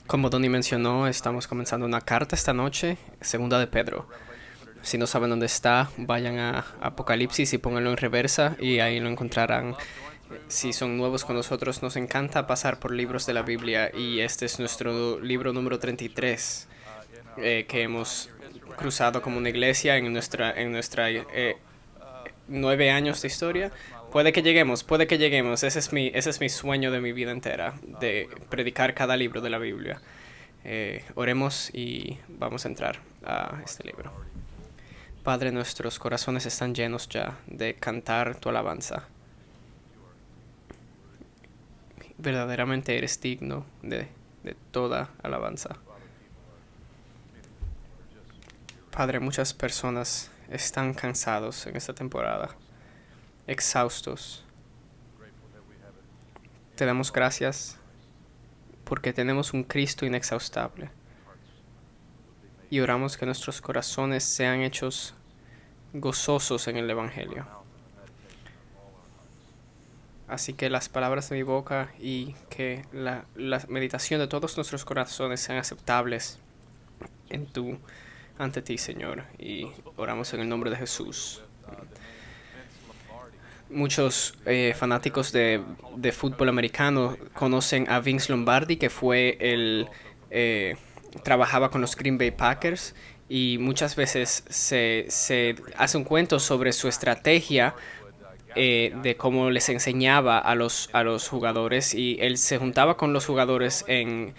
Como Donnie mencionó, estamos comenzando una carta esta noche, segunda de Pedro. Si no saben dónde está, vayan a Apocalipsis y pónganlo en reversa y ahí lo encontrarán. Si son nuevos con nosotros, nos encanta pasar por libros de la Biblia y este es nuestro libro número 33 que hemos cruzado como una iglesia en nuestra 9 años de historia. Puede que lleguemos. Ese es mi sueño de mi vida entera, de predicar cada libro de la Biblia. Oremos y vamos a entrar a este libro. Padre, nuestros corazones están llenos ya de cantar tu alabanza. Verdaderamente eres digno de toda alabanza. Padre, muchas personas están cansados en esta temporada, exhaustos. Te damos gracias porque tenemos un Cristo inexhaustible y oramos que nuestros corazones sean hechos gozosos en el Evangelio. Así que las palabras de mi boca y que la meditación de todos nuestros corazones sean aceptables ante ti, Señor. Y oramos en el nombre de Jesús. Muchos fanáticos de fútbol americano conocen a Vince Lombardi, que fue trabajaba con los Green Bay Packers y muchas veces se hace un cuento sobre su estrategia de cómo les enseñaba a los jugadores, y él se juntaba con los jugadores en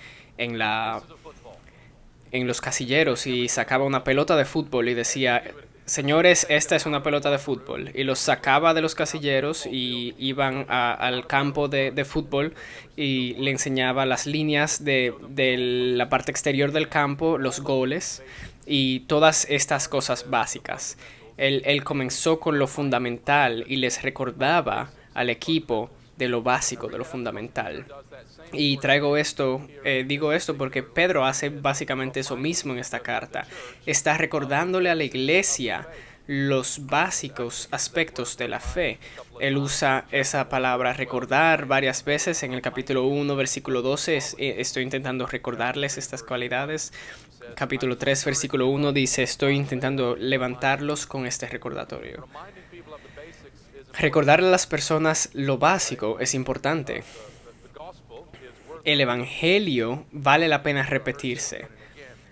los casilleros y sacaba una pelota de fútbol y decía: señores, esta es una pelota de fútbol, y los sacaba de los casilleros y iban al campo de fútbol y le enseñaba las líneas de la parte exterior del campo, los goles y todas estas cosas básicas. Él comenzó con lo fundamental y les recordaba al equipo de lo básico, de lo fundamental. Y digo esto porque Pedro hace básicamente eso mismo en esta carta. Está recordándole a la iglesia los básicos aspectos de la fe. Él usa esa palabra recordar varias veces en el capítulo 1, versículo 12. Estoy intentando recordarles estas cualidades. Capítulo 3, versículo 1 dice: estoy intentando levantarlos con este recordatorio. Recordarle a las personas lo básico es importante. El evangelio vale la pena repetirse.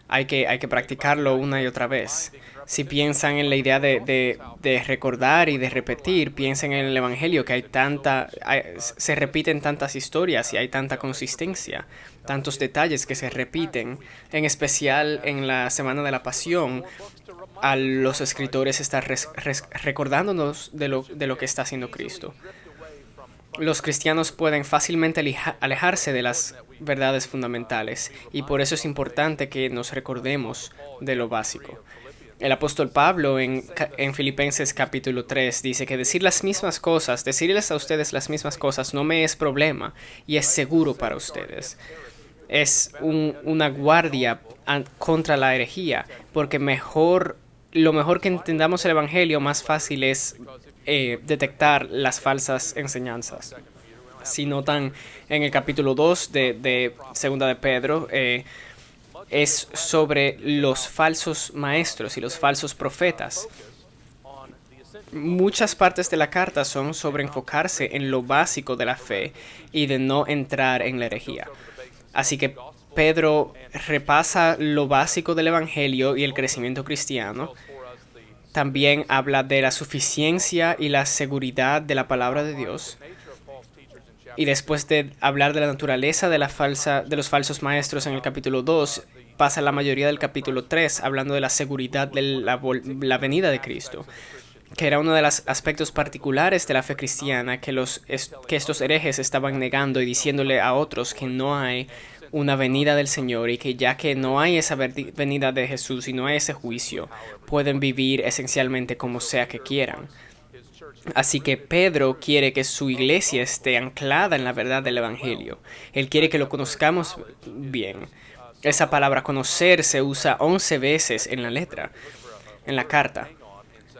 Hay que practicarlo una y otra vez. Si piensan en la idea de recordar y de repetir, piensen en el evangelio, que se repiten tantas historias y hay tanta consistencia, tantos detalles que se repiten. En especial en la Semana de la Pasión, a los escritores están recordándonos de lo que está haciendo Cristo. Los cristianos pueden fácilmente alejarse de las verdades fundamentales, y por eso es importante que nos recordemos de lo básico. El apóstol Pablo en Filipenses capítulo 3 dice que decirles a ustedes las mismas cosas no me es problema y es seguro para ustedes. Es una guardia contra la herejía, porque lo mejor que entendamos el evangelio, más fácil es detectar las falsas enseñanzas. Si notan en el capítulo 2 de segunda de Pedro, es sobre los falsos maestros y los falsos profetas. Muchas partes de la carta son sobre enfocarse en lo básico de la fe y de no entrar en la herejía. Así que Pedro repasa lo básico del evangelio y el crecimiento cristiano. También habla de la suficiencia y la seguridad de la palabra de Dios. Y después de hablar de la naturaleza de los falsos maestros en el capítulo 2, pasa la mayoría del capítulo 3 hablando de la seguridad de la venida de Cristo, que era uno de los aspectos particulares de la fe cristiana, que estos herejes estaban negando y diciéndole a otros que no hay una venida del Señor, y que ya que no hay esa venida de Jesús y no hay ese juicio, pueden vivir esencialmente como sea que quieran. Así que Pedro quiere que su iglesia esté anclada en la verdad del evangelio. Él quiere que lo conozcamos bien. Esa palabra conocer se usa 11 veces en la carta.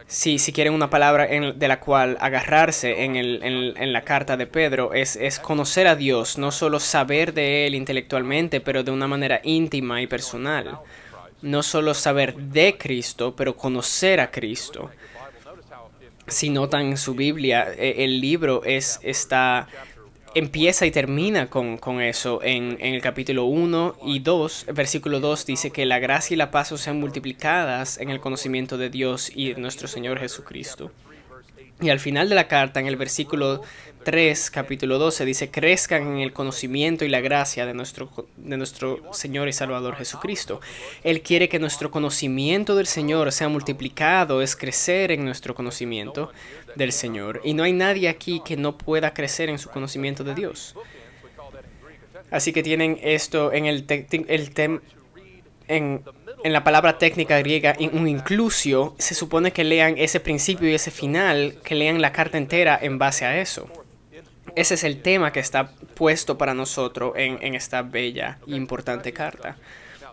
si quieren una palabra de la cual agarrarse en la carta de Pedro, es conocer a Dios, no solo saber de Él intelectualmente, pero de una manera íntima y personal. No solo saber de Cristo, pero conocer a Cristo. Si notan en su Biblia, el libro empieza y termina con eso. En el capítulo 1 y 2, versículo 2 dice que la gracia y la paz sean multiplicadas en el conocimiento de Dios y de nuestro Señor Jesucristo. Y al final de la carta, en el versículo 3, capítulo 12, dice, crezcan en el conocimiento y la gracia de nuestro Señor y Salvador Jesucristo. Él quiere que nuestro conocimiento del Señor sea multiplicado, es crecer en nuestro conocimiento del Señor. Y no hay nadie aquí que no pueda crecer en su conocimiento de Dios. Así que tienen esto en en la palabra técnica griega, un inclusio, se supone que lean ese principio y ese final, que lean la carta entera en base a eso. Ese es el tema que está puesto para nosotros en esta bella e importante carta.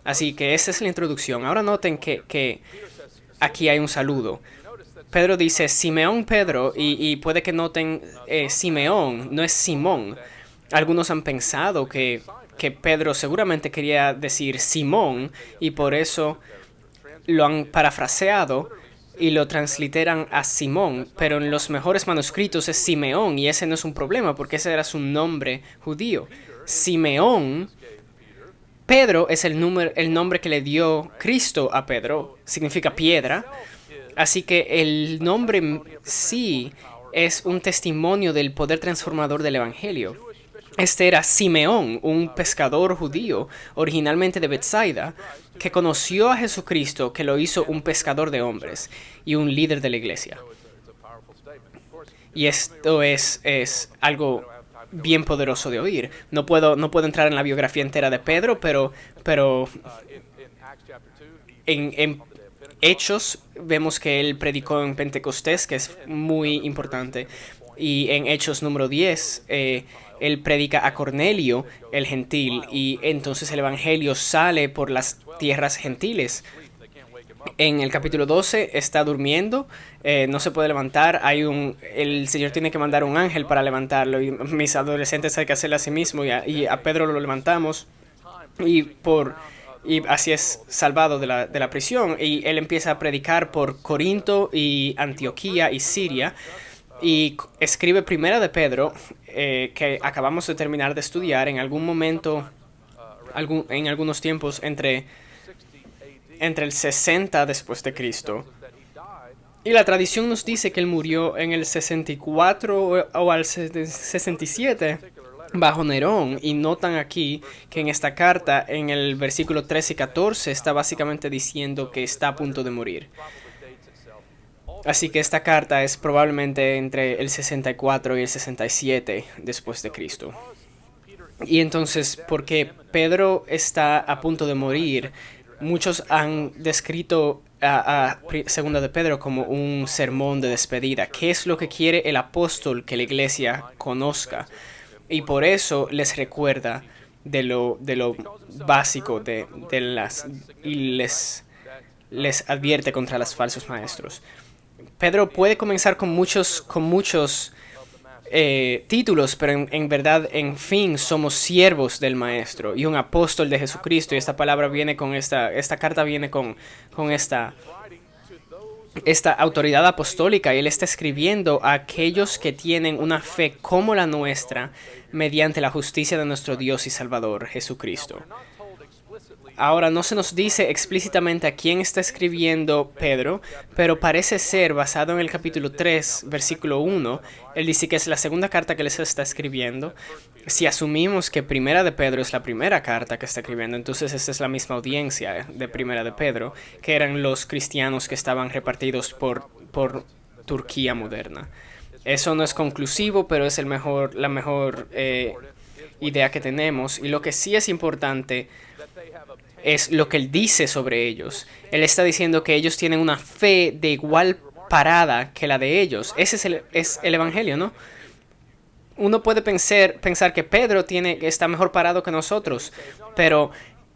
Así que esa es la introducción. Ahora noten que aquí hay un saludo. Pedro dice Simeón Pedro, y puede que noten Simeón, no es Simón. Algunos han pensado que Pedro seguramente quería decir Simón y por eso lo han parafraseado y lo transliteran a Simón, pero en los mejores manuscritos es Simeón y ese no es un problema porque ese era su nombre judío. Simeón, Pedro es el nombre que le dio Cristo a Pedro, significa piedra, así que el nombre sí es un testimonio del poder transformador del Evangelio. Este era Simeón, un pescador judío, originalmente de Betsaida, que conoció a Jesucristo, que lo hizo un pescador de hombres y un líder de la iglesia. Y esto es algo bien poderoso de oír. No puedo entrar en la biografía entera de Pedro, pero en Hechos vemos que él predicó en Pentecostés, que es muy importante. Y en Hechos número 10, él predica a Cornelio, el gentil, y entonces el evangelio sale por las tierras gentiles. En el capítulo 12 está durmiendo, no se puede levantar, el Señor tiene que mandar un ángel para levantarlo, y mis adolescentes hay que hacerlo a sí mismo, y a Pedro lo levantamos, y así es salvado de la prisión, y él empieza a predicar por Corinto y Antioquía y Siria, y escribe Primera de Pedro, que acabamos de terminar de estudiar en algún momento, en algunos tiempos entre el 60 después de Cristo. Y la tradición nos dice que él murió en el 64 o al 67 bajo Nerón. Y notan aquí que en esta carta, en el versículo 13 y 14, está básicamente diciendo que está a punto de morir. Así que esta carta es probablemente entre el 64 y el 67 después de Cristo. Y entonces, porque Pedro está a punto de morir, muchos han descrito a Segunda de Pedro como un sermón de despedida. ¿Qué es lo que quiere el apóstol que la iglesia conozca? Y por eso les recuerda de lo básico y les advierte contra los falsos maestros. Pedro puede comenzar con muchos títulos, pero en verdad, en fin, somos siervos del Maestro y un apóstol de Jesucristo. Y esta palabra viene esta carta viene con esta autoridad apostólica, y él está escribiendo a aquellos que tienen una fe como la nuestra mediante la justicia de nuestro Dios y Salvador, Jesucristo. Ahora, no se nos dice explícitamente a quién está escribiendo Pedro, pero parece ser, basado en el capítulo 3, versículo 1, él dice que es la segunda carta que les está escribiendo. Si asumimos que Primera de Pedro es la primera carta que está escribiendo, entonces esta es la misma audiencia de Primera de Pedro, que eran los cristianos que estaban repartidos por Turquía moderna. Eso no es conclusivo, pero es la mejor idea que tenemos. Y lo que sí es importante es lo que él dice sobre ellos. Él está diciendo que ellos tienen una fe de igual parada que la de ellos. Ese es el evangelio, ¿no? Uno puede pensar que Pedro está mejor parado que nosotros, pero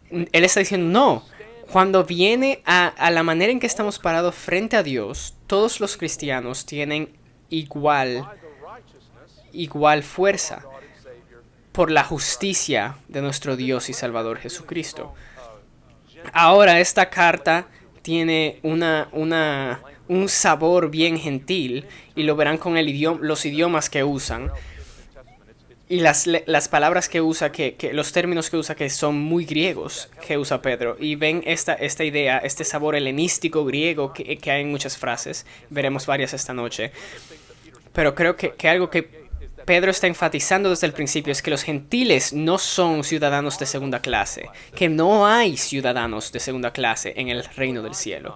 él está diciendo no. Cuando viene a la manera en que estamos parados frente a Dios, todos los cristianos tienen igual fuerza por la justicia de nuestro Dios y Salvador Jesucristo. Ahora esta carta tiene un sabor bien gentil y lo verán con los idiomas que usan y las palabras que usa, los términos que usa que son muy griegos que usa Pedro. Y ven esta idea, este sabor helenístico griego que hay en muchas frases. Veremos varias esta noche. Pero creo que algo que Pedro está enfatizando desde el principio es que los gentiles no son ciudadanos de segunda clase, que no hay ciudadanos de segunda clase en el reino del cielo,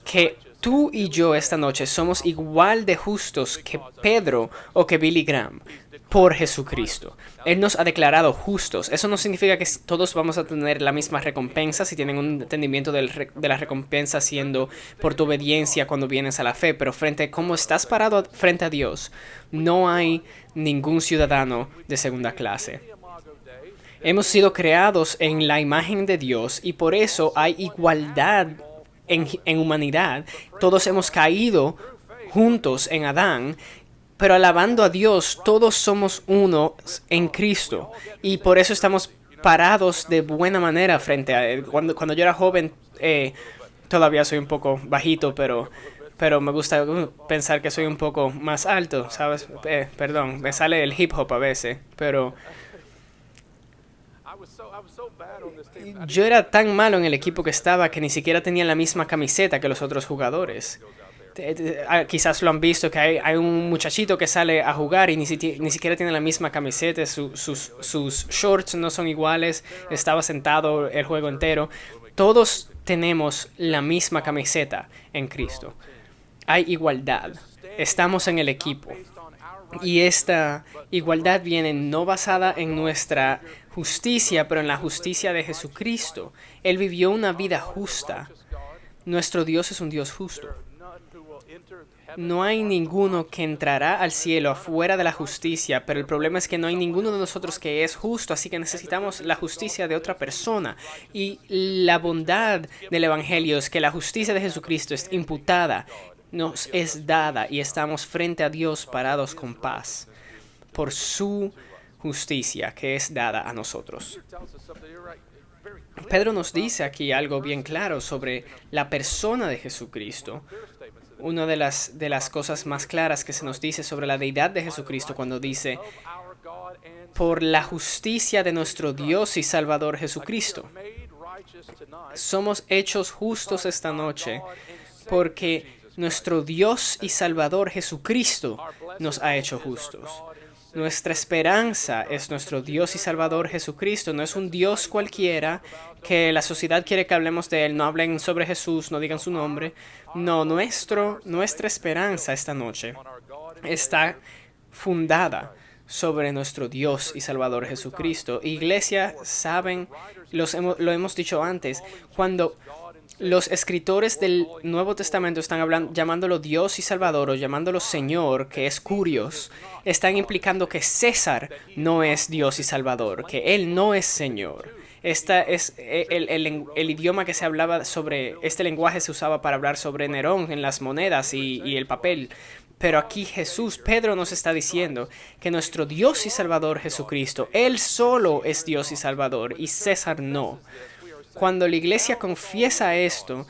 que tú y yo esta noche somos igual de justos que Pedro o que Billy Graham por Jesucristo. Él nos ha declarado justos. Eso no significa que todos vamos a tener la misma recompensa si tienen un entendimiento de la recompensa siendo por tu obediencia cuando vienes a la fe, pero frente a cómo estás parado frente a Dios, no hay ningún ciudadano de segunda clase. Hemos sido creados en la imagen de Dios y por eso hay igualdad en humanidad. Todos hemos caído juntos en Adán, pero alabando a Dios, todos somos uno en Cristo. Y por eso estamos parados de buena manera frente a Él. Cuando yo era joven, todavía soy un poco bajito, pero me gusta pensar que soy un poco más alto, ¿sabes? Perdón, me sale el hip hop a veces, pero yo era tan malo en el equipo que estaba que ni siquiera tenía la misma camiseta que los otros jugadores. Quizás lo han visto que hay un muchachito que sale a jugar y ni siquiera tiene la misma camiseta, sus shorts no son iguales, estaba sentado el juego entero. Todos tenemos la misma camiseta en Cristo. Hay igualdad, estamos en el equipo. Y esta igualdad viene no basada en nuestra justicia, pero en la justicia de Jesucristo. Él vivió una vida justa. Nuestro Dios es un Dios justo. No hay ninguno que entrará al cielo afuera de la justicia, pero el problema es que no hay ninguno de nosotros que es justo, así que necesitamos la justicia de otra persona. Y la bondad del Evangelio es que la justicia de Jesucristo es imputada, nos es dada y estamos frente a Dios parados con paz por su justicia que es dada a nosotros. Pedro nos dice aquí algo bien claro sobre la persona de Jesucristo. Una de las cosas más claras que se nos dice sobre la deidad de Jesucristo cuando dice, por la justicia de nuestro Dios y Salvador Jesucristo. Somos hechos justos esta noche porque nuestro Dios y Salvador Jesucristo nos ha hecho justos. Nuestra esperanza es nuestro Dios y Salvador Jesucristo. No es un Dios cualquiera que la sociedad quiere que hablemos de Él. No hablen sobre Jesús, no digan su nombre. No, nuestra esperanza esta noche está fundada sobre nuestro Dios y Salvador Jesucristo. Iglesia, saben, lo hemos dicho antes, cuando los escritores del Nuevo Testamento están llamándolo Dios y Salvador o llamándolo Señor, que es Curios, están implicando que César no es Dios y Salvador, que Él no es Señor. Este es el idioma que se hablaba sobre, este lenguaje se usaba para hablar sobre Nerón en las monedas y el papel. Pero aquí Pedro nos está diciendo que nuestro Dios y Salvador Jesucristo, Él solo es Dios y Salvador y César no. Cuando la iglesia confiesa esto,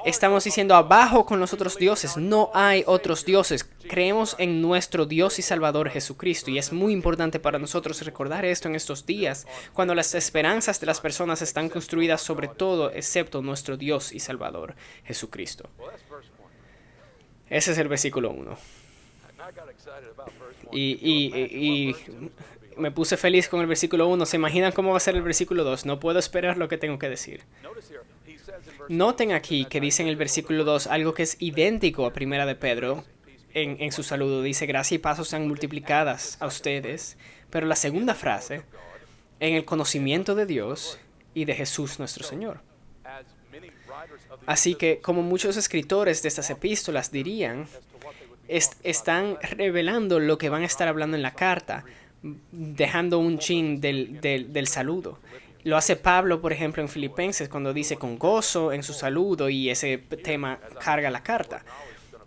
estamos diciendo abajo con los otros dioses, no hay otros dioses. Creemos en nuestro Dios y Salvador Jesucristo y es muy importante para nosotros recordar esto en estos días, cuando las esperanzas de las personas están construidas sobre todo excepto nuestro Dios y Salvador Jesucristo. Ese es el versículo 1. Y me puse feliz con el versículo 1. ¿Se imaginan cómo va a ser el versículo 2? No puedo esperar lo que tengo que decir. Noten aquí que dice en el versículo 2 algo que es idéntico a Primera de Pedro en su saludo. Dice, gracia y paz sean multiplicadas a ustedes. Pero la segunda frase, en el conocimiento de Dios y de Jesús nuestro Señor. Así que, como muchos escritores de estas epístolas dirían, están revelando lo que van a estar hablando en la carta, dejando un chin del saludo. Lo hace Pablo, por ejemplo, en Filipenses, cuando dice con gozo en su saludo y ese tema carga la carta.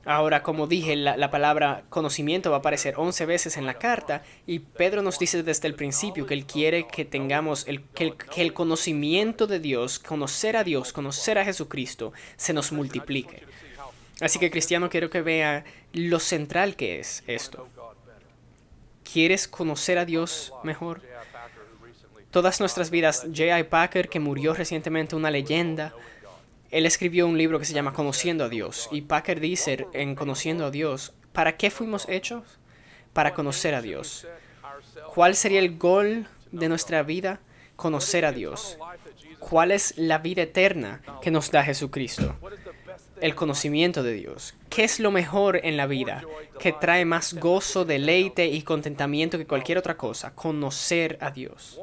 Ahora, como dije, la palabra conocimiento va a aparecer 11 veces en la carta y Pedro nos dice desde el principio que él quiere que tengamos que el conocimiento de Dios, conocer a Dios, conocer a Jesucristo, se nos multiplique. Así que, cristiano, quiero que vea lo central que es esto. ¿Quieres conocer a Dios mejor? Todas nuestras vidas, J.I. Packer, que murió recientemente, una leyenda, él escribió un libro que se llama Conociendo a Dios. Y Packer dice en Conociendo a Dios, ¿para qué fuimos hechos? Para conocer a Dios. ¿Cuál sería el gol de nuestra vida? Conocer a Dios. ¿Cuál es la vida eterna que nos da Jesucristo? El conocimiento de Dios. ¿Qué es lo mejor en la vida? Que trae más gozo, deleite y contentamiento que cualquier otra cosa. Conocer a Dios.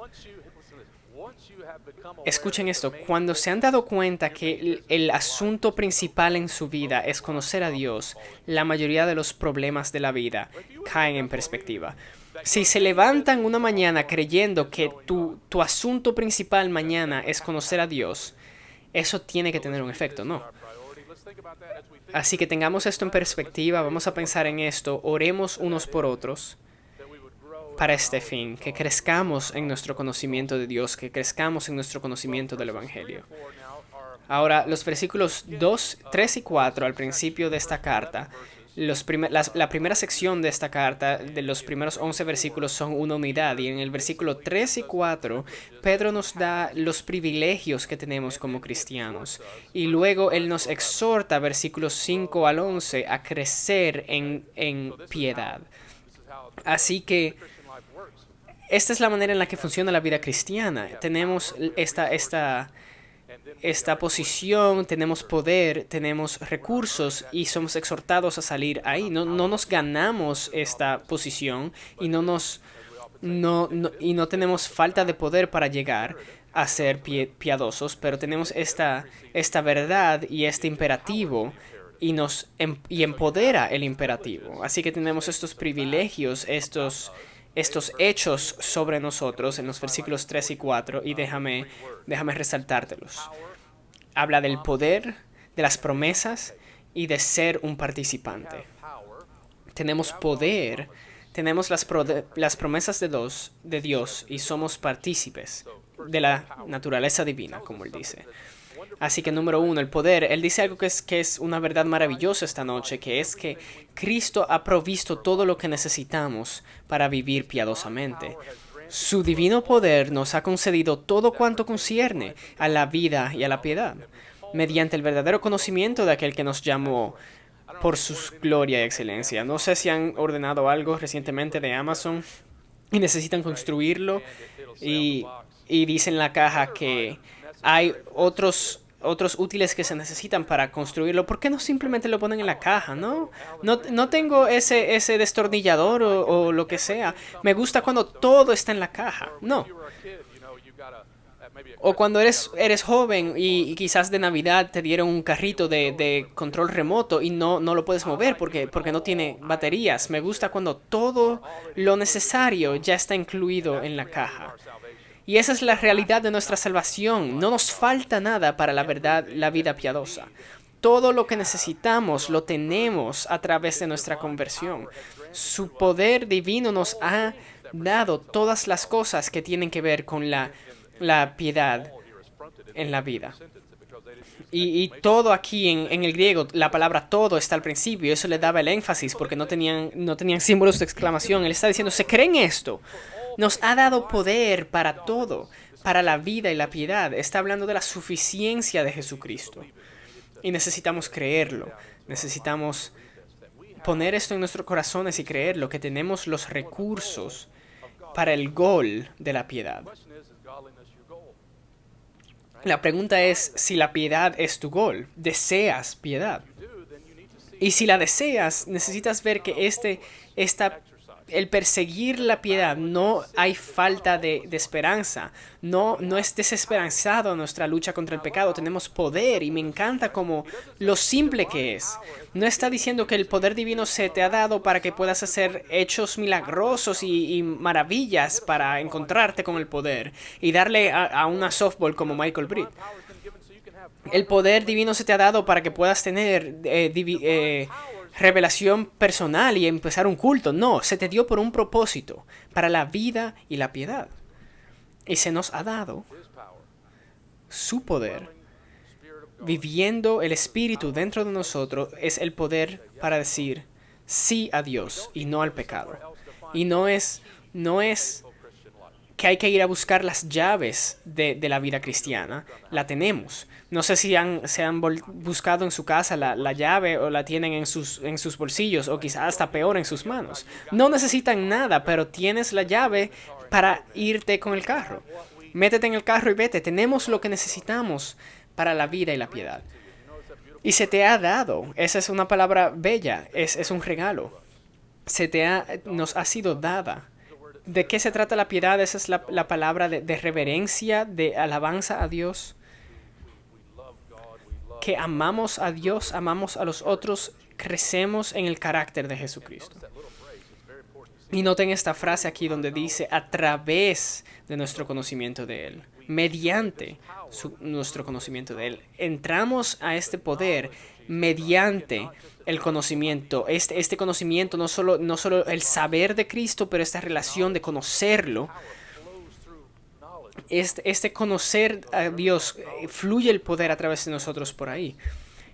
Escuchen esto, cuando se han dado cuenta que el asunto principal en su vida es conocer a Dios, la mayoría de los problemas de la vida caen en perspectiva. Si se levantan una mañana creyendo que tu asunto principal mañana es conocer a Dios, eso tiene que tener un efecto, ¿no? Así que tengamos esto en perspectiva, vamos a pensar en esto, oremos unos por otros para este fin, que crezcamos en nuestro conocimiento de Dios, que crezcamos en nuestro conocimiento del Evangelio. Ahora, los versículos 2, 3 y 4 al principio de esta carta, la primera sección de esta carta, de los primeros 11 versículos, son una unidad, y en el versículo 3 y 4, Pedro nos da los privilegios que tenemos como cristianos, y luego él nos exhorta, versículos 5 al 11, a crecer en piedad. Así que esta es la manera en la que funciona la vida cristiana. Tenemos esta posición, tenemos poder, tenemos recursos y somos exhortados a salir ahí. No nos ganamos esta posición y no tenemos falta de poder para llegar a ser piadosos, pero tenemos esta verdad y este imperativo y empodera el imperativo. Así que tenemos estos privilegios, estos hechos sobre nosotros en los versículos 3 y 4 y déjame resaltártelos. Habla del poder, de las promesas y de ser un participante. Tenemos poder, tenemos las promesas de Dios y somos partícipes de la naturaleza divina, como él dice. Así que número 1, el poder. Él dice algo que es una verdad maravillosa esta noche, que es que Cristo ha provisto todo lo que necesitamos para vivir piadosamente. Su divino poder nos ha concedido todo cuanto concierne a la vida y a la piedad, mediante el verdadero conocimiento de aquel que nos llamó por su gloria y excelencia. No sé si han ordenado algo recientemente de Amazon y necesitan construirlo y dice en la caja que hay otros útiles que se necesitan para construirlo. ¿Por qué no simplemente lo ponen en la caja, no? No tengo ese destornillador o lo que sea. Me gusta cuando todo está en la caja. No. O cuando eres joven y quizás de Navidad te dieron un carrito de control remoto y no lo puedes mover porque no tiene baterías. Me gusta cuando todo lo necesario ya está incluido en la caja. Y esa es la realidad de nuestra salvación. No nos falta nada para la verdad, la vida piadosa. Todo lo que necesitamos lo tenemos a través de nuestra conversión. Su poder divino nos ha dado todas las cosas que tienen que ver con la piedad en la vida. Y todo aquí en el griego, la palabra todo está al principio. Eso le daba el énfasis porque no tenían símbolos de exclamación. Él está diciendo, ¿se creen esto? Nos ha dado poder para todo, para la vida y la piedad. Está hablando de la suficiencia de Jesucristo. Y necesitamos creerlo. Necesitamos poner esto en nuestros corazones y creerlo, que tenemos los recursos para el gol de la piedad. La pregunta es si la piedad es tu gol. ¿Deseas piedad? Y si la deseas, necesitas ver que el perseguir la piedad, no hay falta de esperanza. No es desesperanzado nuestra lucha contra el pecado. Tenemos poder y me encanta como lo simple que es. No está diciendo que el poder divino se te ha dado para que puedas hacer hechos milagrosos y maravillas para encontrarte con el poder y darle a una softball como Michael Britt. El poder divino se te ha dado para que puedas tener revelación personal y empezar un culto. No, se te dio por un propósito, para la vida y la piedad. Y se nos ha dado su poder. Viviendo el Espíritu dentro de nosotros es el poder para decir sí a Dios y no al pecado. Y no es que hay que ir a buscar las llaves de la vida cristiana. La tenemos. No sé si se han buscado en su casa la llave o la tienen en sus bolsillos o quizás hasta peor en sus manos. No necesitan nada, pero tienes la llave para irte con el carro. Métete en el carro y vete. Tenemos lo que necesitamos para la vida y la piedad. Y se te ha dado. Esa es una palabra bella. Es un regalo. Nos ha sido dada. ¿De qué se trata la piedad? Esa es la palabra de reverencia, de alabanza a Dios. Que amamos a Dios, amamos a los otros, crecemos en el carácter de Jesucristo. Y noten esta frase aquí donde dice a través de nuestro conocimiento de Él, mediante nuestro conocimiento de Él. Entramos a este poder mediante el conocimiento. Este conocimiento, no solo el saber de Cristo, pero esta relación de conocerlo. Este conocer a Dios, fluye el poder a través de nosotros por ahí.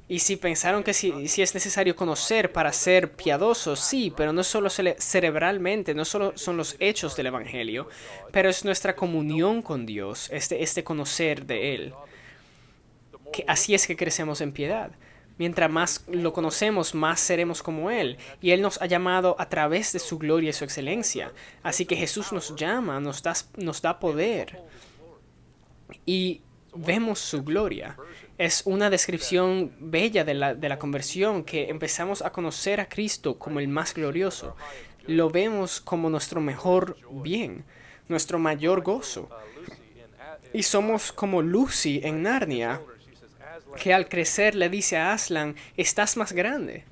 Y si pensaron que si es necesario conocer para ser piadosos, sí, pero no solo cerebralmente, no solo son los hechos del Evangelio, pero es nuestra comunión con Dios, este conocer de Él. Así es que crecemos en piedad. Mientras más lo conocemos, más seremos como Él. Y Él nos ha llamado a través de su gloria y su excelencia. Así que Jesús nos llama, nos da poder. Y vemos su gloria. Es una descripción bella de la conversión, que empezamos a conocer a Cristo como el más glorioso. Lo vemos como nuestro mejor bien, nuestro mayor gozo. Y somos como Lucy en Narnia, que al crecer le dice a Aslan, estás más grande.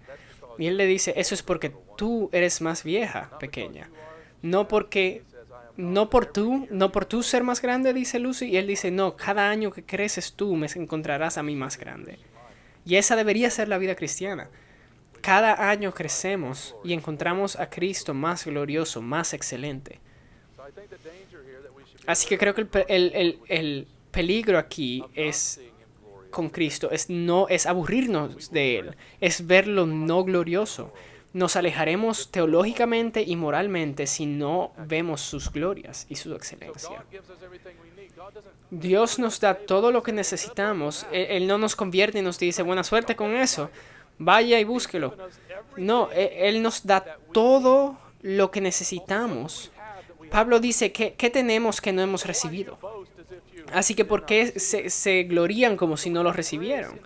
Y él le dice, eso es porque tú eres más vieja, pequeña. No por tú ser más grande, dice Lucy. Y él dice, no, cada año que creces tú me encontrarás a mí más grande. Y esa debería ser la vida cristiana. Cada año crecemos y encontramos a Cristo más glorioso, más excelente. Así que creo que el peligro aquí es con Cristo, no es aburrirnos de Él, es verlo no glorioso. Nos alejaremos teológicamente y moralmente si no vemos sus glorias y su excelencia. Dios nos da todo lo que necesitamos. Él no nos convierte y nos dice, buena suerte con eso, vaya y búsquelo. No, Él nos da todo lo que necesitamos. Pablo dice, ¿qué tenemos que no hemos recibido? Así que ¿por qué se glorían como si no lo recibieron?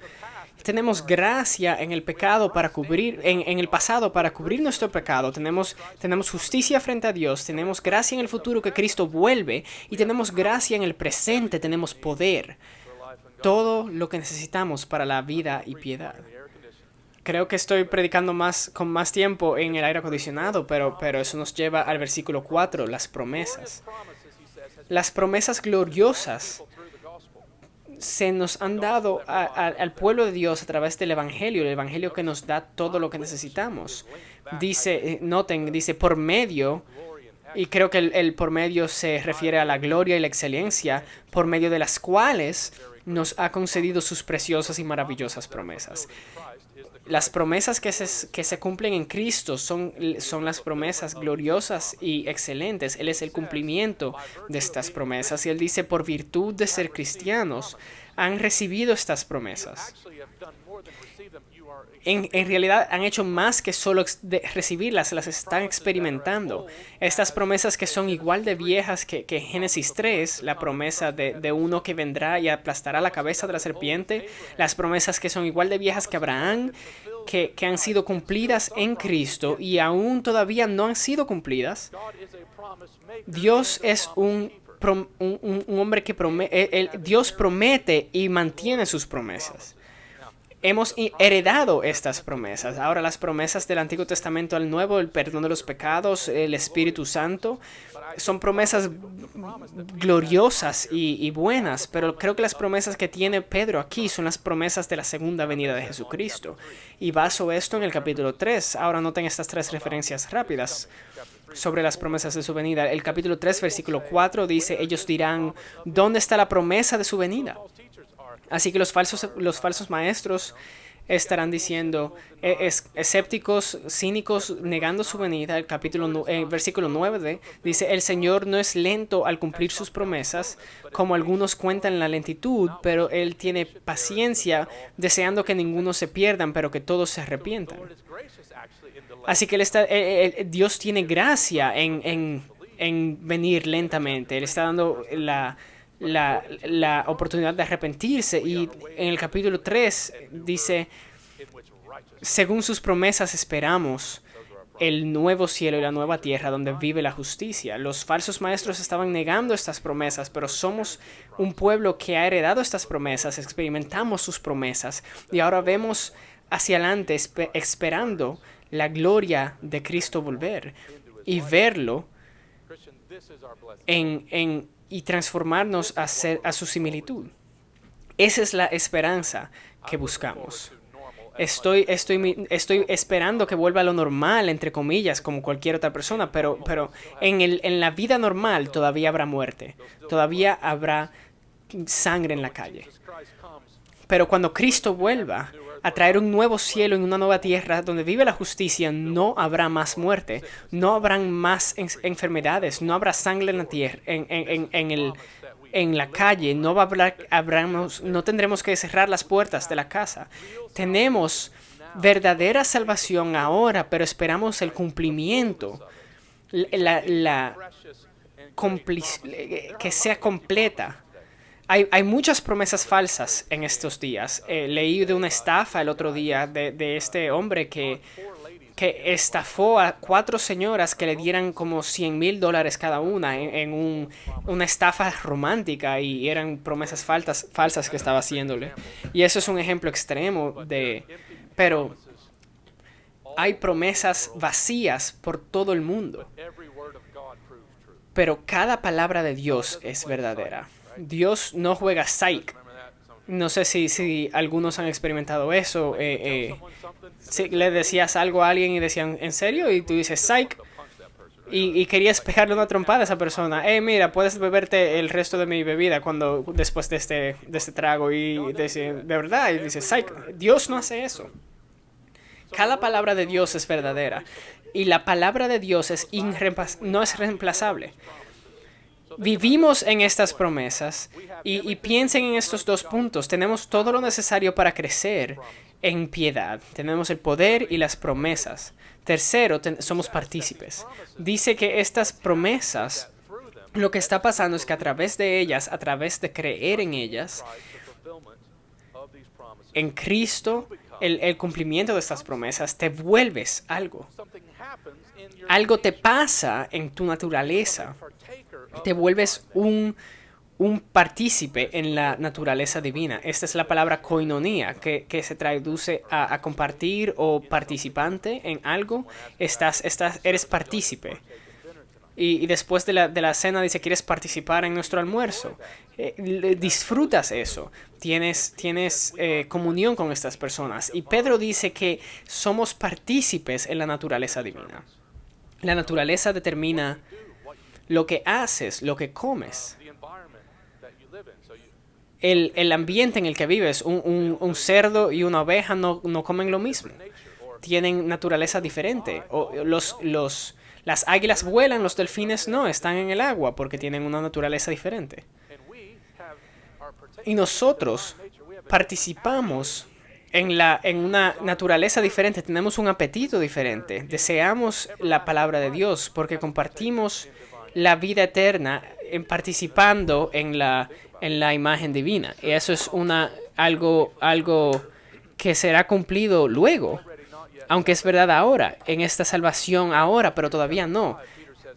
Tenemos gracia en el pecado para cubrir, en el pasado para cubrir nuestro pecado. Tenemos justicia frente a Dios. Tenemos gracia en el futuro que Cristo vuelve. Y tenemos gracia en el presente. Tenemos poder. Todo lo que necesitamos para la vida y piedad. Creo que estoy predicando con más tiempo en el aire acondicionado, pero eso nos lleva al versículo 4, las promesas. Las promesas gloriosas se nos han dado al pueblo de Dios a través del Evangelio, el Evangelio que nos da todo lo que necesitamos. Dice por medio, y creo que el por medio se refiere a la gloria y la excelencia, por medio de las cuales nos ha concedido sus preciosas y maravillosas promesas. Las promesas que se cumplen en Cristo son las promesas gloriosas y excelentes. Él es el cumplimiento de estas promesas. Y Él dice, por virtud de ser cristianos, han recibido estas promesas. En realidad han hecho más que solo recibirlas, las están experimentando. Estas promesas que son igual de viejas que Génesis 3, la promesa de uno que vendrá y aplastará la cabeza de la serpiente, las promesas que son igual de viejas que Abraham, que han sido cumplidas en Cristo y aún todavía no han sido cumplidas. Dios es un hombre que promete, Dios promete y mantiene sus promesas. Hemos heredado estas promesas. Ahora las promesas del Antiguo Testamento al Nuevo, el perdón de los pecados, el Espíritu Santo, son promesas gloriosas y buenas, pero creo que las promesas que tiene Pedro aquí son las promesas de la segunda venida de Jesucristo. Y baso esto en el capítulo 3. Ahora noten estas 3 referencias rápidas sobre las promesas de su venida. El capítulo 3, versículo 4 dice, ellos dirán, ¿dónde está la promesa de su venida? Así que los falsos maestros estarán diciendo, escépticos, cínicos, negando su venida. El versículo 9 dice, el Señor no es lento al cumplir sus promesas, como algunos cuentan la lentitud, pero Él tiene paciencia, deseando que ninguno se pierdan, pero que todos se arrepientan. Así que Dios tiene gracia en venir lentamente. Él está dando la oportunidad de arrepentirse, y en el capítulo 3 dice, según sus promesas esperamos el nuevo cielo y la nueva tierra donde vive la justicia. Los falsos maestros estaban negando estas promesas, pero somos un pueblo que ha heredado estas promesas, experimentamos sus promesas y ahora vemos hacia adelante esperando la gloria de Cristo volver y verlo y transformarnos a su similitud. Esa es la esperanza que buscamos. Estoy esperando que vuelva a lo normal, entre comillas, como cualquier otra persona, pero en la vida normal todavía habrá muerte, todavía habrá sangre en la calle. Pero cuando Cristo vuelva a traer un nuevo cielo y una nueva tierra donde vive la justicia, no habrá más muerte, no habrán más enfermedades, no habrá sangre en la tierra, en la calle, no tendremos que cerrar las puertas de la casa. Tenemos verdadera salvación ahora, pero esperamos el cumplimiento, que sea completa. Hay muchas promesas falsas en estos días. Leí de una estafa el otro día de este hombre que estafó a 4 señoras que le dieran como $100,000 cada una en una estafa romántica, y eran promesas falsas que estaba haciéndole. Y eso es un ejemplo extremo pero hay promesas vacías por todo el mundo. Pero cada palabra de Dios es verdadera. Dios no juega psych. No sé si algunos han experimentado eso. Si le decías algo a alguien y decían, ¿en serio? Y tú dices, psych. Y querías pegarle una trompada a esa persona. Mira, puedes beberte el resto de mi bebida después de este trago. Y dice, ¿de verdad? Y dices, psych. Dios no hace eso. Cada palabra de Dios es verdadera. Y la palabra de Dios no es reemplazable. Vivimos en estas promesas y piensen en estos 2 puntos. Tenemos todo lo necesario para crecer en piedad. Tenemos el poder y las promesas. Tercero, somos partícipes. Dice que estas promesas, lo que está pasando es que a través de ellas, a través de creer en ellas, en Cristo, el cumplimiento de estas promesas, te vuelves algo. Algo te pasa en tu naturaleza. Te vuelves un partícipe en la naturaleza divina. Esta es la palabra koinonia, que se traduce a compartir o participante en algo. Eres partícipe. Y después de la cena dice, ¿quieres participar en nuestro almuerzo? Disfrutas eso. Tienes comunión con estas personas. Y Pedro dice que somos partícipes en la naturaleza divina. La naturaleza determina lo que haces, lo que comes. El ambiente en el que vives, un cerdo y una oveja no comen lo mismo. Tienen naturaleza diferente. Las águilas vuelan, los delfines no, están en el agua porque tienen una naturaleza diferente. Y nosotros participamos en una naturaleza diferente, tenemos un apetito diferente, deseamos la palabra de Dios porque compartimos la vida eterna participando en la imagen divina. Y eso es algo que será cumplido luego. Aunque es verdad ahora, en esta salvación ahora, pero todavía no.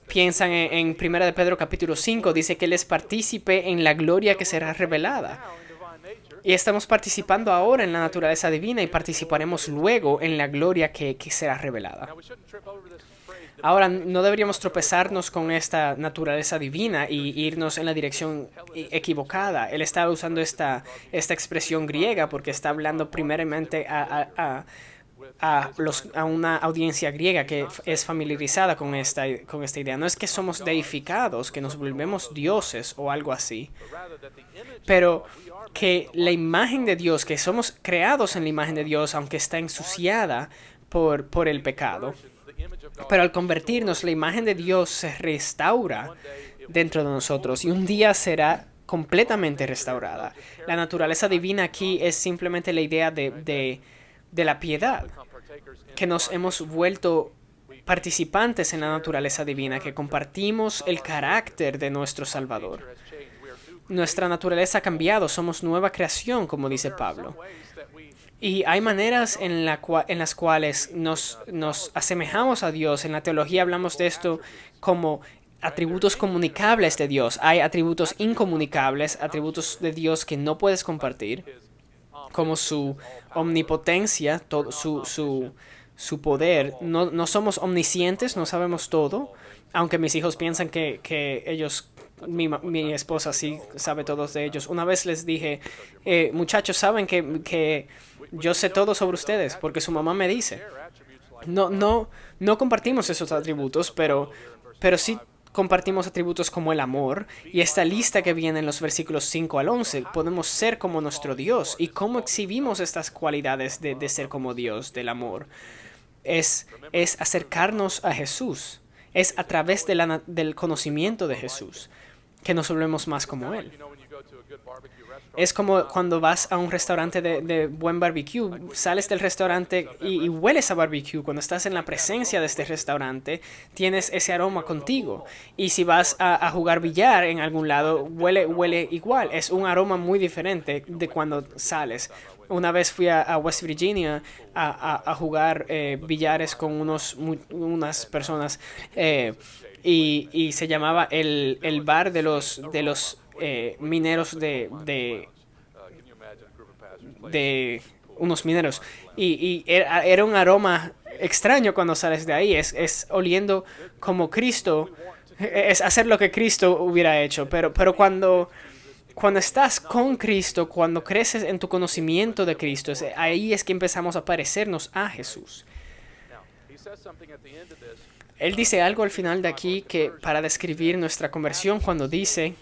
Piensan en 1 de Pedro capítulo 5, dice que Él es partícipe en la gloria que será revelada. Y estamos participando ahora en la naturaleza divina y participaremos luego en la gloria que será revelada. Ahora, no deberíamos tropezarnos con esta naturaleza divina y irnos en la dirección equivocada. Él está usando esta expresión griega porque está hablando primeramente a una audiencia griega que es familiarizada con esta idea. No es que somos deificados, que nos volvemos dioses o algo así, pero que la imagen de Dios, que somos creados en la imagen de Dios, aunque está ensuciada por el pecado. Pero al convertirnos, la imagen de Dios se restaura dentro de nosotros y un día será completamente restaurada. La naturaleza divina aquí es simplemente la idea de la piedad, que nos hemos vuelto participantes en la naturaleza divina, que compartimos el carácter de nuestro Salvador. Nuestra naturaleza ha cambiado, somos nueva creación, como dice Pablo. Y hay maneras en las cuales nos asemejamos a Dios. En la teología hablamos de esto como atributos comunicables de Dios. Hay atributos incomunicables, atributos de Dios que no puedes compartir, como su omnipotencia, todo, su poder. No somos omniscientes, no sabemos todo, aunque mis hijos piensan que ellos... Mi esposa sí sabe todos de ellos. Una vez les dije, muchachos, saben que yo sé todo sobre ustedes, porque su mamá me dice. No compartimos esos atributos, pero sí compartimos atributos como el amor. Y esta lista que viene en los versículos 5 al 11, podemos ser como nuestro Dios. ¿Y cómo exhibimos estas cualidades de ser como Dios, del amor? Es acercarnos a Jesús. Es a través del conocimiento de Jesús que nos volvemos más como Él. Es como cuando vas a un restaurante de buen barbecue, sales del restaurante y hueles a barbecue. Cuando estás en la presencia de este restaurante, tienes ese aroma contigo. Y si vas a jugar billar en algún lado, huele igual. Es un aroma muy diferente de cuando sales. Una vez fui a West Virginia a jugar billares con unas personas y se llamaba el bar de los mineros de unos mineros y era un aroma extraño cuando sales de ahí. Es oliendo como Cristo, es hacer lo que Cristo hubiera hecho, pero cuando estás con Cristo, cuando creces en tu conocimiento de Cristo, ahí es que empezamos a parecernos a Jesús. Él dice algo al final de aquí que para describir nuestra conversión, cuando dice,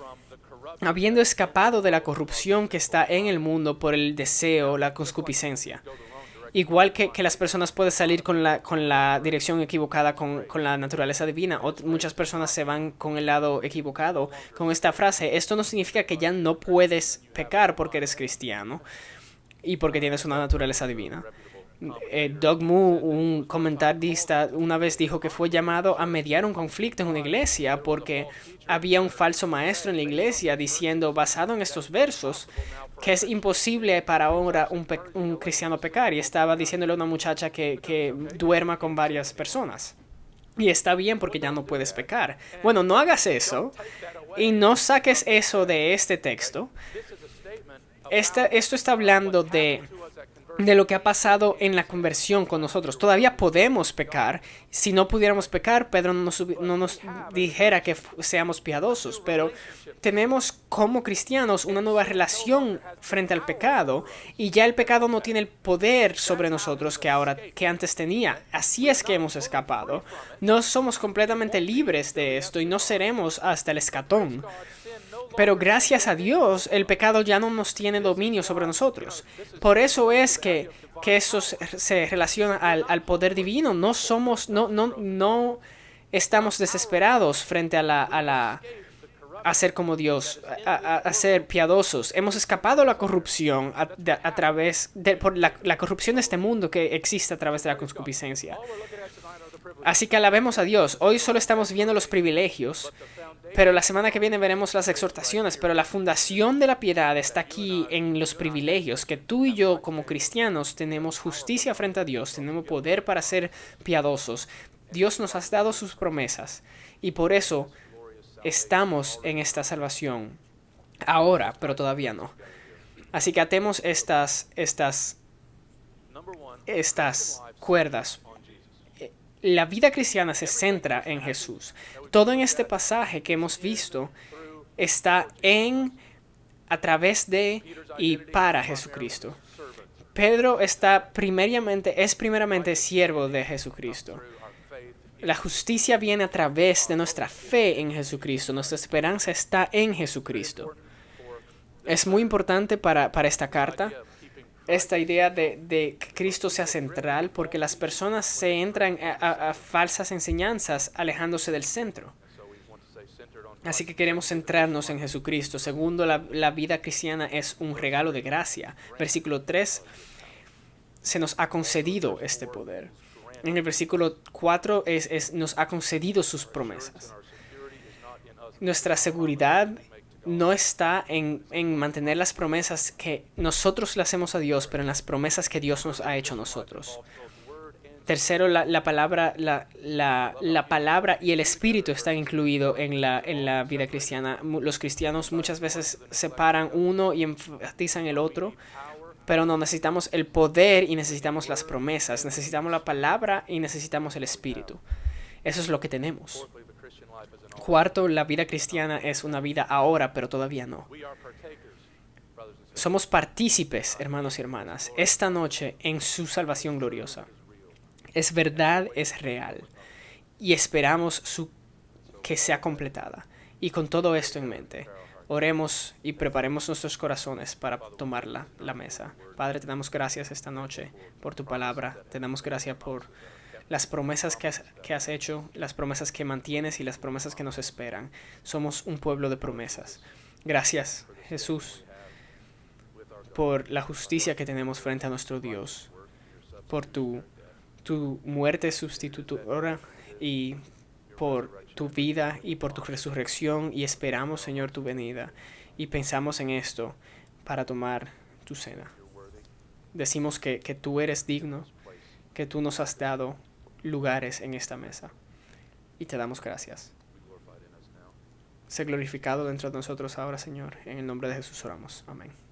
habiendo escapado de la corrupción que está en el mundo por el deseo, la concupiscencia. Igual que las personas pueden salir con la dirección equivocada, con la naturaleza divina, muchas personas se van con el lado equivocado con esta frase. Esto no significa que ya no puedes pecar porque eres cristiano y porque tienes una naturaleza divina. Doug Moo, un comentarista, una vez dijo que fue llamado a mediar un conflicto en una iglesia porque había un falso maestro en la iglesia diciendo, basado en estos versos, que es imposible para ahora un cristiano pecar. Y estaba diciéndole a una muchacha que duerma con varias personas. Y está bien porque ya no puedes pecar. Bueno, no hagas eso y no saques eso de este texto. Esto está hablando de lo que ha pasado en la conversión con nosotros. Todavía podemos pecar. Si no pudiéramos pecar, Pedro no nos dijera que seamos piadosos, pero tenemos como cristianos una nueva relación frente al pecado y ya el pecado no tiene el poder sobre nosotros que antes tenía. Así es que hemos escapado. No somos completamente libres de esto y no seremos hasta el escatón. Pero gracias a Dios, el pecado ya no nos tiene dominio sobre nosotros. Por eso es que eso se relaciona al poder divino. No estamos desesperados frente a ser como Dios, a ser piadosos. Hemos escapado de la corrupción a través de la corrupción de este mundo que existe a través de la concupiscencia. Así que alabemos a Dios. Hoy solo estamos viendo los privilegios, pero la semana que viene veremos las exhortaciones. Pero la fundación de la piedad está aquí en los privilegios, que tú y yo como cristianos tenemos justicia frente a Dios, tenemos poder para ser piadosos. Dios nos ha dado sus promesas y por eso estamos en esta salvación ahora, pero todavía no. Así que atemos estas cuerdas. La vida cristiana se centra en Jesús. Todo en este pasaje que hemos visto está a través de y para Jesucristo. Pedro es primeramente siervo de Jesucristo. La justicia viene a través de nuestra fe en Jesucristo. Nuestra esperanza está en Jesucristo. Es muy importante para esta carta esta idea de que Cristo sea central, porque las personas se entran a falsas enseñanzas alejándose del centro. Así que queremos centrarnos en Jesucristo. Segundo, la vida cristiana es un regalo de gracia. Versículo 3, se nos ha concedido este poder. En el versículo 4 nos ha concedido sus promesas. Nuestra seguridad no está en mantener las promesas que nosotros le hacemos a Dios, pero en las promesas que Dios nos ha hecho a nosotros. Tercero, la palabra y el Espíritu están incluidos en la vida cristiana. Los cristianos muchas veces separan uno y enfatizan el otro, pero no, necesitamos el poder y necesitamos las promesas. Necesitamos la palabra y necesitamos el Espíritu. Eso es lo que tenemos. Cuarto, la vida cristiana es una vida ahora, pero todavía no. Somos partícipes, hermanos y hermanas, esta noche en su salvación gloriosa. Es verdad, es real. Y esperamos que sea completada. Y con todo esto en mente, oremos y preparemos nuestros corazones para tomar la mesa. Padre, te damos gracias esta noche por tu palabra. Te damos gracias por las promesas que has hecho, las promesas que mantienes y las promesas que nos esperan. Somos un pueblo de promesas. Gracias, Jesús, por la justicia que tenemos frente a nuestro Dios, por tu muerte sustitutora y por tu vida y por tu resurrección, y esperamos, Señor, tu venida y pensamos en esto para tomar tu cena. Decimos que tú eres digno, que tú nos has dado lugares en esta mesa y te damos gracias. Sé glorificado dentro de nosotros ahora, Señor. En el nombre de Jesús oramos. Amén.